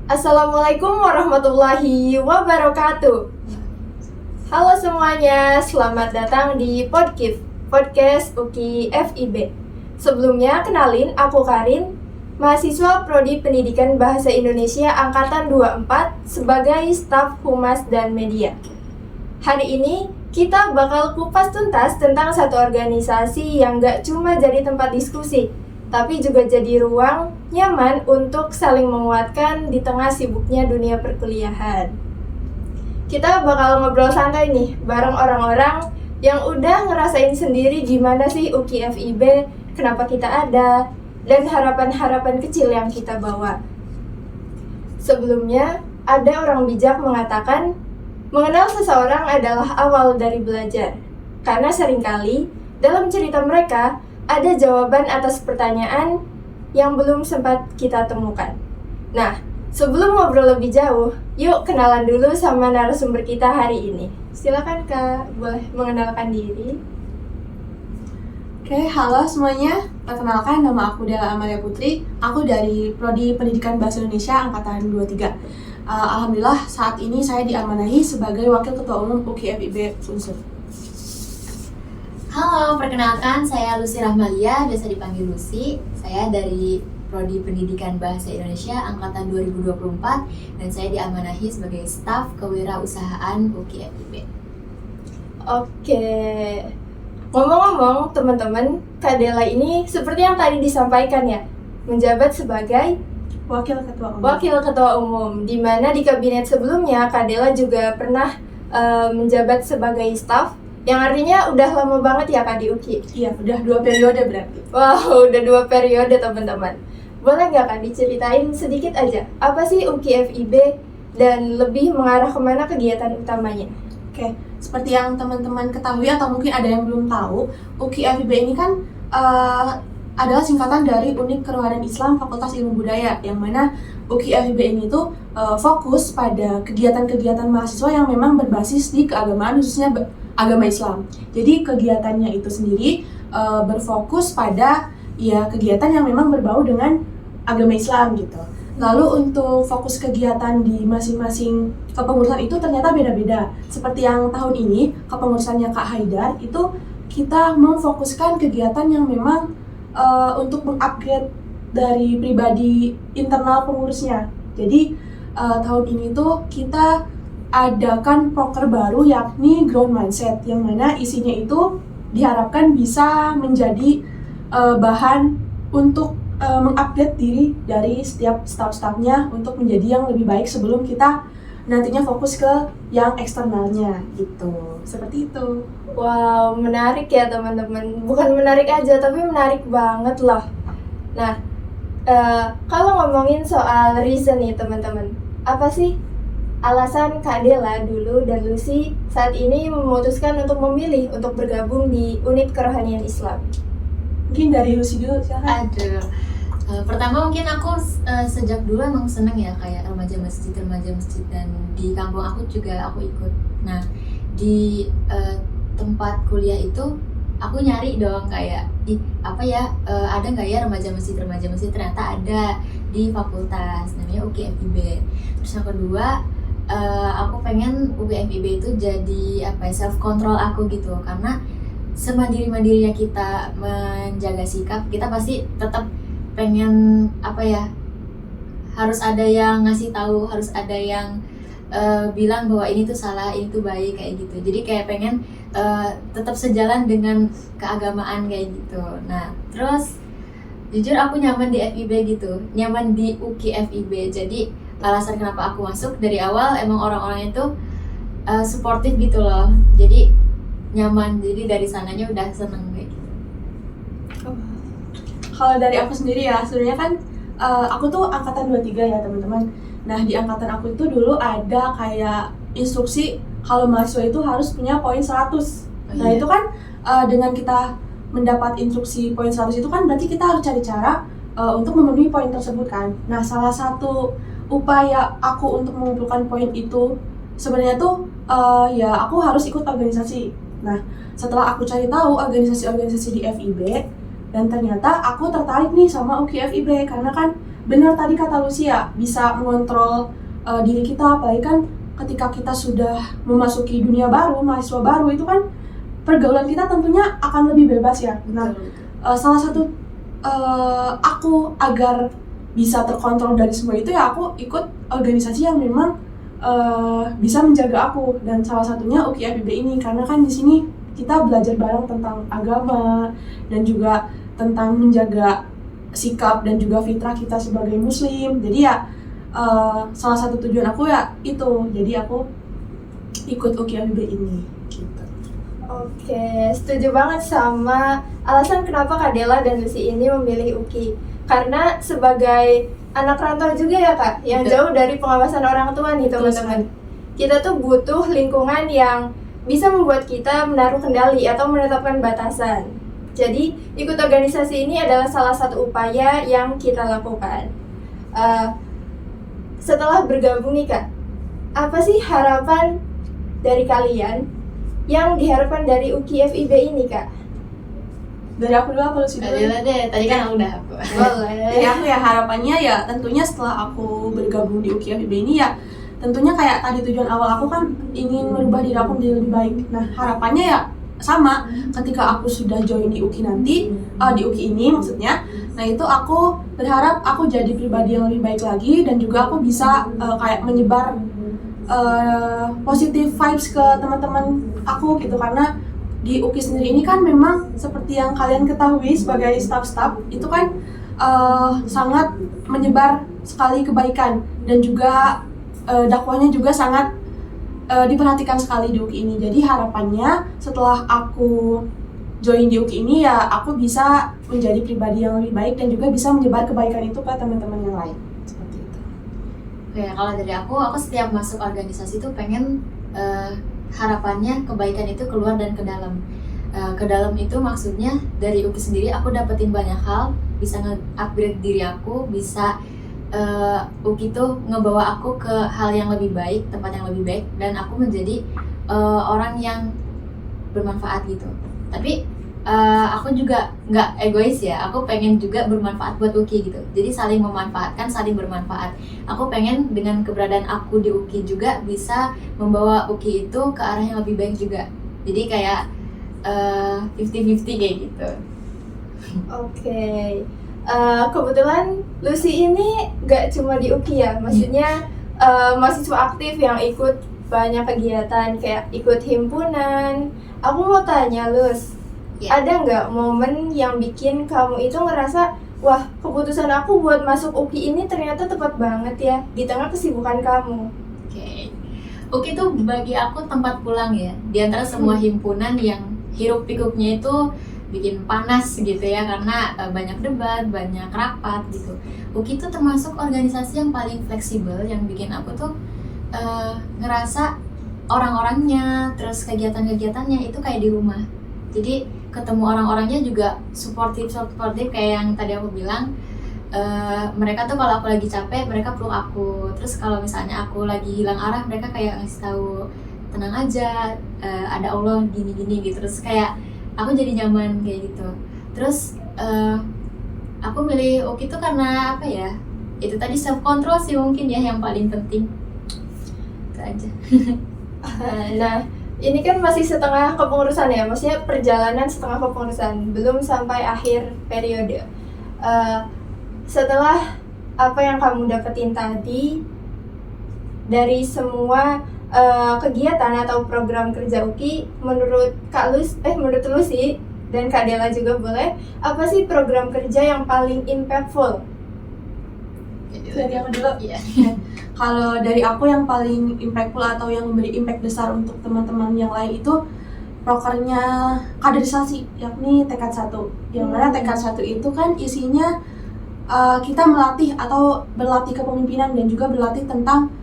Assalamualaikum warahmatullahi wabarakatuh. Halo semuanya, selamat datang di podcast UKI FIB. Sebelumnya, kenalin, aku Karin, mahasiswa Prodi Pendidikan Bahasa Indonesia Angkatan 24 sebagai staf Humas dan Media. Hari ini, kita bakal kupas tuntas tentang satu organisasi yang gak cuma jadi tempat diskusi, tapi juga jadi ruang nyaman untuk saling menguatkan di tengah sibuknya dunia perkuliahan. Kita bakal ngobrol santai nih bareng orang-orang yang udah ngerasain sendiri gimana sih UKI FIB, kenapa kita ada, dan harapan-harapan kecil yang kita bawa. Sebelumnya, ada orang bijak mengatakan, mengenal seseorang adalah awal dari belajar. Karena seringkali dalam cerita mereka ada jawaban atas pertanyaan yang belum sempat kita temukan. Nah, sebelum ngobrol lebih jauh, yuk kenalan dulu sama narasumber kita hari ini. Silakan Kak, boleh mengenalkan diri. Oke, halo semuanya. Perkenalkan, nama aku Della Amalia Putri. Aku dari Prodi Pendidikan Bahasa Indonesia Angkatan 23. Alhamdulillah saat ini saya diamanahi sebagai Wakil Ketua Umum UKI FIB Unsur. Halo, perkenalkan saya Lucy Rahmalia, biasa dipanggil Lucy. Saya dari Prodi Pendidikan Bahasa Indonesia Angkatan 2024 dan saya diamanahi sebagai staf kewirausahaan UKI FIB. Oke. Ngomong-ngomong, teman-teman, Kak Della ini seperti yang tadi disampaikan ya, menjabat sebagai Wakil Ketua Umum, di mana di kabinet sebelumnya Kak Della juga pernah menjabat sebagai staf, yang artinya udah lama banget ya Kak di UKI? Iya, udah 2 periode berarti. Wow, udah 2 periode teman-teman. Boleh nggak Kak diceritain sedikit aja, apa sih UKI FIB dan lebih mengarah kemana kegiatan utamanya? Oke, seperti yang teman-teman ketahui atau mungkin ada yang belum tahu, UKI FIB ini kan adalah singkatan dari Unit Kerohanian Islam Fakultas Ilmu Budaya, yang mana UKI FIB ini tuh fokus pada kegiatan-kegiatan mahasiswa yang memang berbasis di keagamaan, khususnya agama Islam. Jadi kegiatannya itu sendiri berfokus pada ya kegiatan yang memang berbau dengan agama Islam gitu. Lalu untuk fokus kegiatan di masing-masing kepengurusan itu ternyata beda-beda. Seperti yang tahun ini kepengurusannya Kak Haidar itu kita memfokuskan kegiatan yang memang untuk mengupgrade dari pribadi internal pengurusnya. Jadi tahun ini tuh kita adakan proker baru yakni Growth Mindset, yang mana isinya itu diharapkan bisa menjadi bahan untuk mengupdate diri dari setiap staff-staffnya untuk menjadi yang lebih baik sebelum kita nantinya fokus ke yang eksternalnya gitu. Seperti itu. Wow, menarik ya teman-teman. Bukan menarik aja, tapi menarik banget loh. Nah, kalau ngomongin soal reason nih teman-teman, apa sih alasan Kak Della dulu dan Lucy saat ini memutuskan untuk memilih untuk bergabung di Unit Kerohanian Islam? Mungkin dari Lucy dulu, silahkan. Pertama mungkin aku sejak dulu emang seneng ya kayak remaja masjid dan di kampung aku juga aku ikut. Nah di tempat kuliah itu aku nyari dong kayak ada nggak ya remaja masjid, ternyata ada di fakultas namanya UKI FIB. Terus yang kedua aku pengen UKI FIB itu jadi self control aku gitu, karena semandiri-mandirinya kita menjaga sikap, kita pasti tetap pengen harus ada yang ngasih tahu, harus ada yang bilang bahwa ini tuh salah, ini tuh baik kayak gitu. Jadi kayak pengen tetap sejalan dengan keagamaan kayak gitu. Nah terus jujur aku nyaman di FIB gitu, nyaman di UKI FIB. Jadi alasan kenapa aku masuk dari awal emang orang-orang itu suportif gitu loh. Jadi nyaman, jadi dari sananya udah seneng kayak gitu. Kalau dari aku sendiri ya, sebenarnya kan aku tuh angkatan 23 ya teman-teman. Nah di angkatan aku itu dulu ada kayak instruksi kalau mahasiswa itu harus punya poin 100. Nah itu kan dengan kita mendapat instruksi poin 100 itu kan berarti kita harus cari cara untuk memenuhi poin tersebut kan. Nah salah satu upaya aku untuk mengumpulkan poin itu sebenarnya tuh ya aku harus ikut organisasi. Nah setelah aku cari tahu organisasi-organisasi di FIB, dan ternyata aku tertarik nih sama UKI FIB karena kan benar tadi kata Lucia, bisa mengontrol diri kita, apalagi kan ketika kita sudah memasuki dunia baru, mahasiswa baru itu kan pergaulan kita tentunya akan lebih bebas ya. Nah, salah satu aku agar bisa terkontrol dari semua itu ya aku ikut organisasi yang memang bisa menjaga aku, dan salah satunya UKI FIB ini, karena kan di sini kita belajar bareng tentang agama dan juga tentang menjaga sikap dan juga fitrah kita sebagai muslim. Jadi ya salah satu tujuan aku ya itu, jadi aku ikut UKI FIB ini gitu. Oke, setuju banget sama alasan kenapa Kak Dela dan Lucy ini memilih UKI. Karena sebagai anak rantau juga ya Kak, yang jauh dari pengawasan orang tua nih teman-teman. Kita tuh butuh lingkungan yang bisa membuat kita menaruh kendali atau menetapkan batasan. Jadi, ikut organisasi ini adalah salah satu upaya yang kita lakukan. Setelah bergabung nih Kak, apa sih harapan dari kalian yang diharapkan dari UKI FIB ini Kak? Dari aku dulu apa Lucy dulu? Deh, tadi kan udah aku. Dari aku ya harapannya ya tentunya setelah aku bergabung di UKI FIB ini ya tentunya kayak tadi tujuan awal aku kan ingin merubah diri aku menjadi lebih baik. Nah harapannya ya sama, ketika aku sudah join di UKI nanti, di UKI ini maksudnya, nah itu aku berharap aku jadi pribadi yang lebih baik lagi, dan juga aku bisa kayak menyebar positive vibes ke teman-teman aku gitu, karena di UKI sendiri ini kan memang seperti yang kalian ketahui sebagai staff-staff itu kan sangat menyebar sekali kebaikan, dan juga dakwahnya juga sangat diperhatikan sekali di UKI ini. Jadi harapannya setelah aku join di UKI ini ya aku bisa menjadi pribadi yang lebih baik dan juga bisa menyebar kebaikan itu ke teman-teman yang lain. Seperti itu. Oke, kalau dari aku setiap masuk organisasi tuh pengen harapannya kebaikan itu keluar dan ke dalam. Ke dalam itu maksudnya dari UKI sendiri aku dapetin banyak hal, bisa nge-upgrade diri aku, bisa UKI tuh ngebawa aku ke hal yang lebih baik, tempat yang lebih baik, dan aku menjadi orang yang bermanfaat gitu. Tapi aku juga nggak egois ya, aku pengen juga bermanfaat buat UKI gitu. Jadi saling memanfaatkan, saling bermanfaat. Aku pengen dengan keberadaan aku di UKI juga bisa membawa UKI itu ke arah yang lebih baik juga. Jadi kayak 50-50 kayak gitu. Oke. Kebetulan Lucy ini nggak cuma di UKI ya, maksudnya mahasiswa aktif yang ikut banyak kegiatan kayak ikut himpunan. Aku mau tanya Lus, ada nggak momen yang bikin kamu itu ngerasa, wah keputusan aku buat masuk UKI ini ternyata tepat banget ya di tengah kesibukan kamu? Oke. UKI itu bagi aku tempat pulang ya, di antara semua himpunan yang hiruk pikuknya itu bikin panas gitu ya, karena banyak debat, banyak rapat gitu. UKI itu termasuk organisasi yang paling fleksibel, yang bikin aku tuh ngerasa orang-orangnya, terus kegiatan-kegiatannya itu kayak di rumah. Jadi ketemu orang-orangnya juga supportive kayak yang tadi aku bilang. Mereka tuh kalau aku lagi capek, mereka peluk aku. Terus kalau misalnya aku lagi hilang arah, mereka kayak ngasih tahu tenang aja, ada Allah gini-gini gitu. Terus kayak aku jadi nyaman kayak gitu. Terus aku milih UKI itu karena apa ya? Itu tadi self control sih mungkin ya yang paling penting. Itu aja. Nah, ini kan masih setengah kepengurusan ya, maksudnya perjalanan setengah kepengurusan, belum sampai akhir periode. Setelah apa yang kamu dapetin tadi dari semua kegiatan atau program kerja UKI, menurut menurut Lucy dan Kak Dela juga boleh, apa sih program kerja yang paling impactful? Dari aku dulu. Iya. Kalau dari aku yang paling impactful atau yang memberi impact besar untuk teman-teman yang lain itu prokernya kaderisasi, yakni tekad 1. Yang mana tekad 1 itu kan isinya kita melatih atau berlatih kepemimpinan dan juga berlatih tentang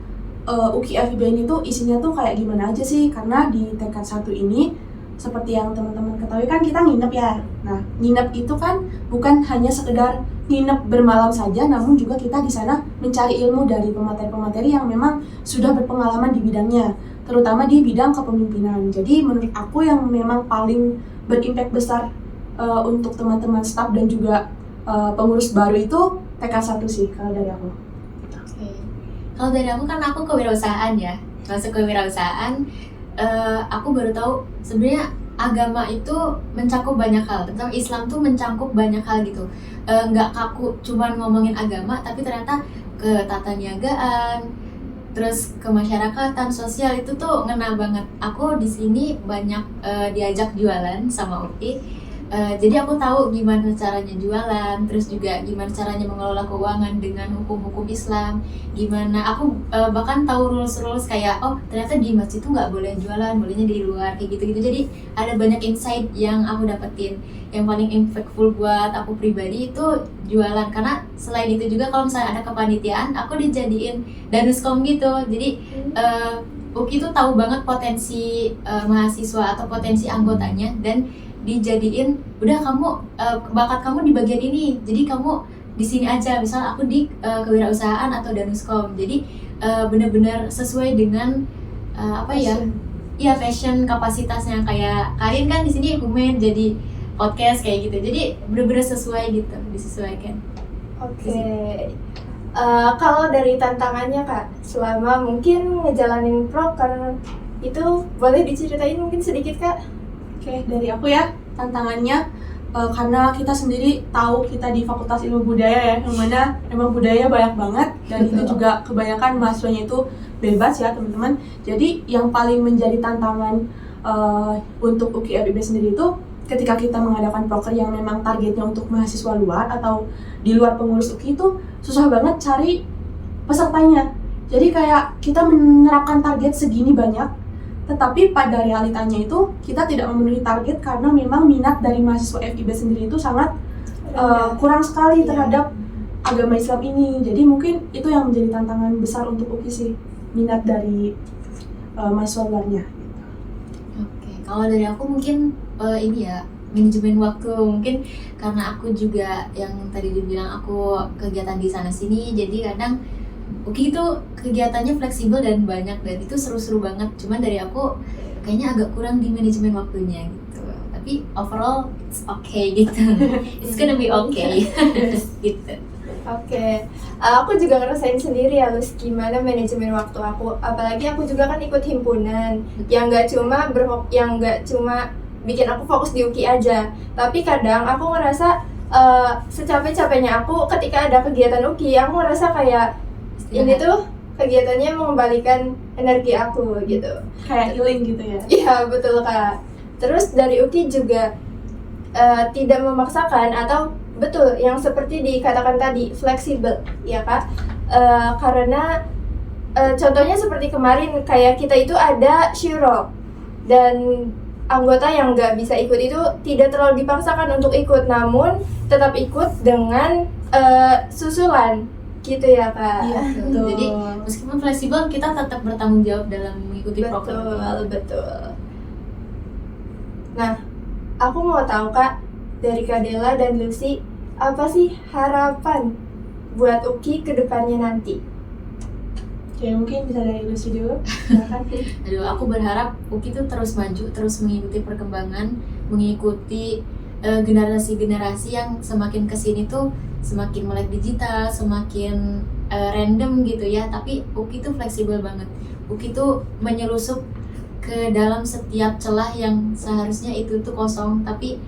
UKI FIB ini tuh isinya tuh kayak gimana aja sih, karena di tekad 1 ini seperti yang teman-teman ketahui kan kita nginep ya. Nah, nginep itu kan bukan hanya sekedar nginep bermalam saja, namun juga kita di sana mencari ilmu dari pemateri-pemateri yang memang sudah berpengalaman di bidangnya, terutama di bidang kepemimpinan. Jadi menurut aku yang memang paling berimpact besar untuk teman-teman staff dan juga pengurus baru itu TK1 sih kalau dari aku. Oke. Kalau dari aku kan aku kewirausahaan ya. Masuk kewirausahaan, aku baru tahu sebenarnya agama itu mencakup banyak hal. Tentang Islam tuh mencakup banyak hal gitu. Nggak kaku cuman ngomongin agama, tapi ternyata ke tata niagaan, terus ke masyarakatan, sosial itu tuh ngena banget. Aku di sini banyak diajak jualan sama Uti. Jadi aku tahu gimana caranya jualan, terus juga gimana caranya mengelola keuangan dengan hukum-hukum Islam. Gimana aku bahkan tahu rules kayak ternyata di masjid tuh nggak boleh jualan, bolehnya di luar kayak gitu-gitu. Jadi ada banyak insight yang aku dapetin. Yang paling impactful buat aku pribadi itu jualan, karena selain itu juga kalau misalnya ada kepanitiaan, aku dijadiin danuskom gitu. Jadi Uki tuh tahu banget potensi mahasiswa atau potensi anggotanya, dan dijadiin udah kamu bakat kamu di bagian ini, jadi kamu di sini aja. Misal aku di kewirausahaan atau danuskom, jadi benar-benar sesuai dengan passion kapasitasnya. Kayak Karin kan di sini human, jadi podcast kayak gitu, jadi benar-benar sesuai gitu, disesuaikan. Oke. Kalau dari tantangannya Kak, selama mungkin ngejalanin proker itu boleh diceritain mungkin sedikit Kak? Oke, dari aku ya, tantangannya karena kita sendiri tahu kita di Fakultas Ilmu Budaya ya, yang mana emang budaya banyak banget, dan itu juga kebanyakan mahasiswanya itu bebas ya teman-teman. Jadi yang paling menjadi tantangan untuk UKI FIB sendiri itu ketika kita mengadakan proker yang memang targetnya untuk mahasiswa luar atau di luar pengurus UKI, itu susah banget cari pesertanya. Jadi kayak kita menerapkan target segini banyak, tetapi pada realitanya itu kita tidak memenuhi target karena memang minat dari mahasiswa FIB sendiri itu sangat kurang sekali terhadap agama Islam ini. Jadi mungkin itu yang menjadi tantangan besar untuk UKI sih, minat dari mahasiswa luarnya. Oke, kalau dari aku mungkin ini ya, manajemen waktu. Mungkin karena aku juga yang tadi dibilang aku kegiatan di sana sini, jadi kadang Uki itu kegiatannya fleksibel dan banyak, dan itu seru-seru banget. Cuman dari aku kayaknya agak kurang di manajemen waktunya gitu. Tapi overall it's okay gitu. It's gonna be okay. Gitu. Oke. Aku juga ngerasain sendiri ya Lus, gimana manajemen waktu aku. Apalagi aku juga kan ikut himpunan yang nggak cuma bikin aku fokus di UKI aja. Tapi kadang aku ngerasa secapek-capeknya aku ketika ada kegiatan UKI, aku ngerasa kayak ini tuh kegiatannya mengembalikan energi aku gitu. Kayak healing gitu ya? Iya betul Kak. Terus dari UKI juga tidak memaksakan, atau betul yang seperti dikatakan tadi, fleksibel ya Kak. Karena contohnya seperti kemarin, kayak kita itu ada syuro, dan anggota yang nggak bisa ikut itu tidak terlalu dipaksakan untuk ikut, namun tetap ikut dengan susulan gitu ya Kak. Iya, betul. Jadi meskipun fleksibel, kita tetap bertanggung jawab dalam mengikuti program. Betul. Nah, aku mau tahu Kak, dari Kak Della dan Lucy, apa sih harapan buat UKI ke depannya nanti? Oke, mungkin bisa dari Lucy dulu. Aduh, aku berharap UKI itu terus maju, terus mengikuti perkembangan, mengikuti generasi-generasi yang semakin kesini tuh semakin melek digital, semakin random gitu ya. Tapi UKI tuh fleksibel banget. UKI tuh menyelusup ke dalam setiap celah yang seharusnya itu tuh kosong, tapi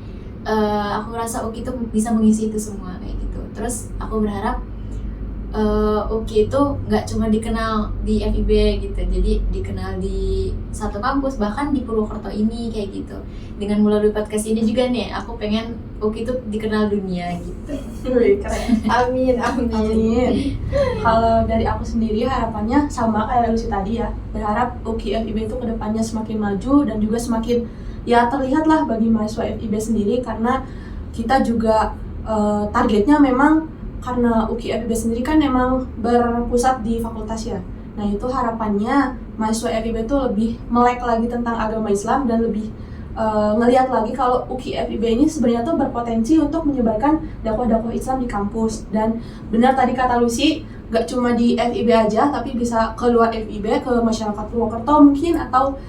aku rasa UKI tuh bisa mengisi itu semua kayak gitu. Terus aku berharap UKI itu nggak cuma dikenal di FIB gitu, jadi dikenal di satu kampus, bahkan di Purwokerto ini kayak gitu. Dengan melalui podcast ini juga nih, aku pengen UKI itu dikenal dunia gitu. Keren. Amin. Kalau dari aku sendiri harapannya sama kayak Lucy tadi ya, berharap UKI FIB itu kedepannya semakin maju dan juga semakin ya terlihat lah bagi mahasiswa FIB sendiri, karena kita juga targetnya memang karena UKI FIB sendiri kan memang berpusat di fakultas ya. Nah itu harapannya mahasiswa FIB itu lebih melek lagi tentang agama Islam dan lebih ngelihat lagi kalau UKI FIB ini sebenarnya tuh berpotensi untuk menyebarkan dakwah-dakwah Islam di kampus. Dan benar tadi kata Lucy, gak cuma di FIB aja, tapi bisa keluar FIB, ke masyarakat Purwokerto mungkin, atau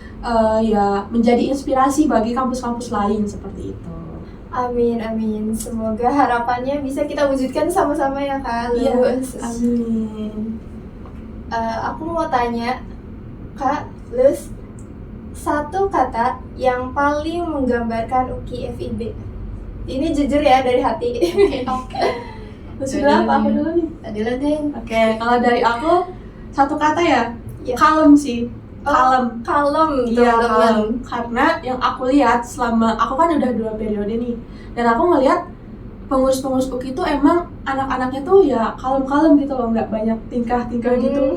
ya menjadi inspirasi bagi kampus-kampus lain seperti itu. Amin, amin. Semoga harapannya bisa kita wujudkan sama-sama ya Kak. Iya, Lus. amin. Aku mau tanya, Kak, Lus, satu kata yang paling menggambarkan UKI FIB. Ini jujur ya dari hati. Oke. Terus udah apa? Aku dulu nih. Tadi lah deh. Oke, kalau dari aku satu kata ya, Iya. kalem sih. Kalem. Kalem, Iya, teman-teman. kalem. Karena yang aku lihat selama aku kan udah 2 periode nih, dan aku ngelihat pengurus-pengurus UKI itu emang anak-anaknya tuh ya kalem-kalem gitu loh, nggak banyak tingkah-tingkah gitu.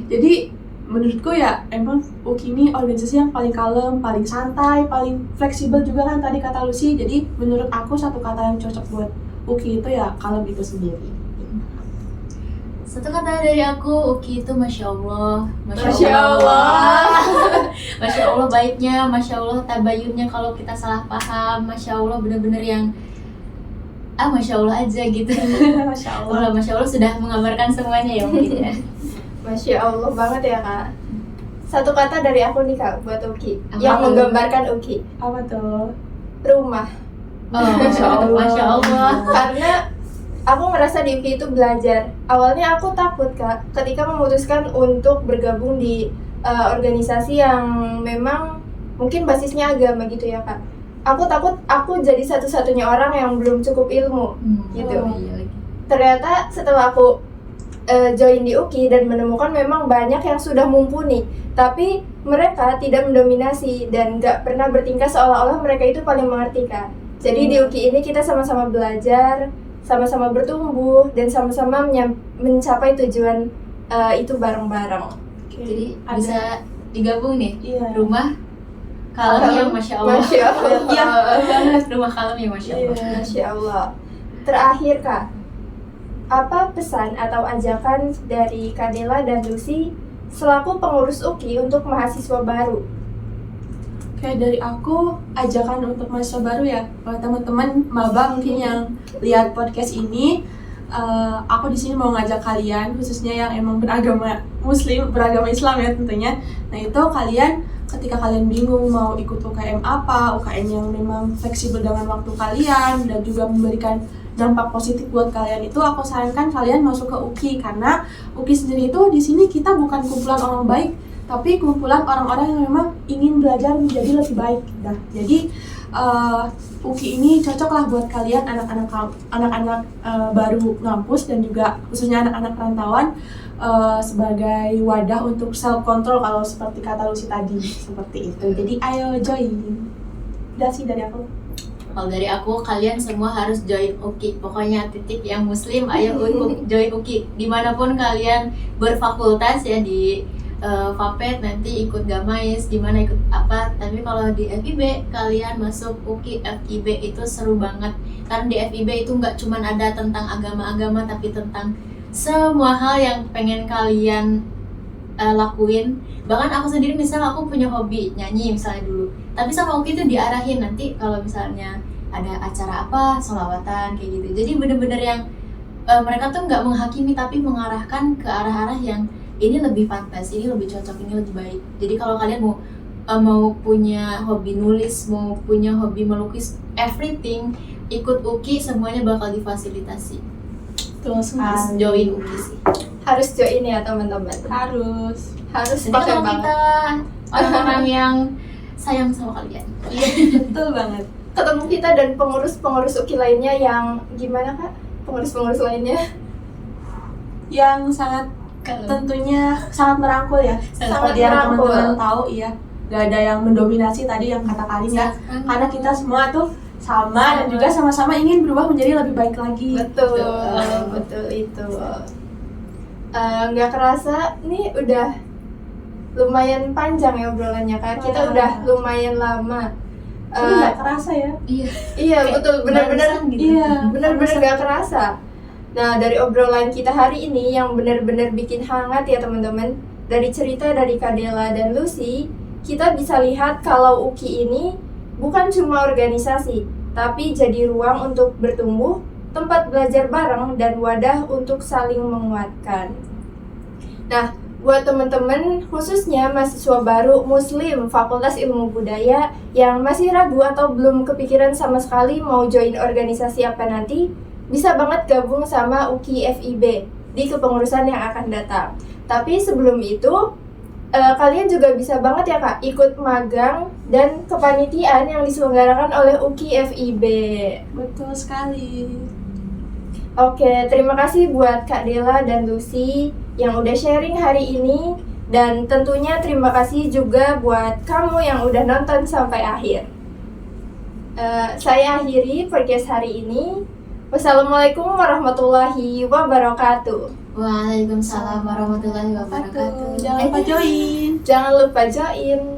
Jadi menurutku ya emang UKI ini organisasi yang paling kalem, paling santai, paling fleksibel juga kan tadi kata Lucy. Jadi menurut aku satu kata yang cocok buat UKI itu ya kalem itu sendiri. Satu kata dari aku, UKI itu Masya Allah. Masya Allah. Masya Allah baiknya, Masya Allah tabayunnya kalau kita salah paham, Masya Allah bener-bener yang Masya Allah aja gitu. Masya Allah. Masya Allah sudah mengabarkan semuanya ya mungkin ya. Masya Allah banget ya Kak. Satu kata dari aku nih Kak buat UKI Apa yang tuh? menggambarkan UKI. Apa tuh? Rumah. Oh, Masya Allah. Masya Allah. Karena aku ngerasa di UKI itu belajar. Awalnya aku takut Kak ketika memutuskan untuk bergabung di organisasi yang memang mungkin basisnya agama gitu ya Kak. Aku takut aku jadi satu-satunya orang yang belum cukup ilmu gitu. Oh, iya lagi. Ternyata setelah aku join di UKI dan menemukan memang banyak yang sudah mumpuni, tapi mereka tidak mendominasi dan nggak pernah bertingkah seolah-olah mereka itu paling mengerti Kak. Jadi di UKI ini kita sama-sama belajar, sama-sama bertumbuh, dan sama-sama mencapai tujuan itu bareng-bareng. Jadi Ada- bisa digabung nih. Iya. Rumah kalem yang Masya Allah. Masya Allah. Iya, banget. Rumah kalem yang Masya Allah. Iya. Masya Allah. Terakhir Kak, apa pesan atau ajakan dari Kadela dan Lucy selaku pengurus UKI untuk mahasiswa baru? Kayak dari aku, ajakan untuk mahasiswa baru ya, buat teman-teman maba mungkin yang lihat podcast ini, aku di sini mau ngajak kalian, khususnya yang emang beragama Muslim, beragama Islam ya tentunya. Nah itu kalian, ketika kalian bingung mau ikut UKM apa, UKM yang memang fleksibel dengan waktu kalian dan juga memberikan dampak positif buat kalian, itu aku sarankan kalian masuk ke UKI, karena UKI sendiri itu di sini kita bukan kumpulan orang baik, tapi kumpulan orang-orang yang memang ingin belajar menjadi lebih baik. Nah, jadi UKI ini cocoklah buat kalian anak-anak baru ngampus dan juga khususnya anak-anak perantauan sebagai wadah untuk self control kalau seperti kata Lucy tadi seperti itu. Jadi ayo join. Udah sih dari aku. Kalau dari aku, kalian semua harus join UKI. Pokoknya titik yang Muslim, ayo join UKI. Dimanapun kalian berfakultas ya, di Fapet nanti ikut Gamais, gimana ikut apa. Tapi kalau di FIB, kalian masuk UKI FIB itu seru banget. Karena di FIB itu nggak cuma ada tentang agama-agama, tapi tentang semua hal yang pengen kalian lakuin. Bahkan aku sendiri misalnya aku punya hobi nyanyi misalnya dulu, tapi sama UKI itu diarahin nanti kalau misalnya ada acara apa, sholawatan kayak gitu. Jadi bener-bener yang mereka tuh nggak menghakimi tapi mengarahkan ke arah-arah yang ini lebih pantas, ini lebih cocok, ini lebih baik. Jadi kalau kalian mau punya hobi nulis, mau punya hobi melukis, everything, ikut UKI semuanya bakal difasilitasi. Terus Harus join UKI sih. Harus join ya teman-teman. harus. Harus Jadi pakai kalau banget. kita orang-orang yang sayang sama kalian. Betul banget. Ketemu kita dan pengurus-pengurus UKI lainnya yang gimana Kak? Pengurus-pengurus lainnya Yang sangat tentunya sangat merangkul ya. Sangat Seperti yang merangkul. teman-teman tahu iya. Gak ada yang mendominasi tadi yang kata Karin ya. Karena kita semua tuh sama dan juga sama-sama ingin berubah menjadi lebih baik lagi. betul, betul itu. Nggak kerasa nih udah lumayan panjang ya obrolannya Kak. Kita Wah. udah lumayan lama. Tapi nggak kerasa ya. Iya. Iya Kayak betul, benar-benar barusan gitu. Iya. benar-benar nggak kerasa. Nah dari obrolan kita hari ini yang benar-benar bikin hangat ya teman-teman, dari cerita dari Kadela dan Lucy, kita bisa lihat kalau UKI ini bukan cuma organisasi, tapi jadi ruang untuk bertumbuh, tempat belajar bareng, dan wadah untuk saling menguatkan. Nah, buat teman-teman khususnya mahasiswa baru Muslim Fakultas Ilmu Budaya yang masih ragu atau belum kepikiran sama sekali mau join organisasi apa nanti, bisa banget gabung sama UKI FIB di kepengurusan yang akan datang. Tapi sebelum itu, kalian juga bisa banget ya Kak ikut magang dan kepanitiaan yang diselenggarakan oleh UKI FIB. Betul sekali. Oke, terima kasih buat Kak Dela dan Lucy yang udah sharing hari ini. Dan tentunya terima kasih juga buat kamu yang udah nonton sampai akhir. Saya akhiri podcast hari ini. Wassalamualaikum warahmatullahi wabarakatuh. Waalaikumsalam warahmatullahi wabarakatuh. Jangan lupa join. Jangan lupa join.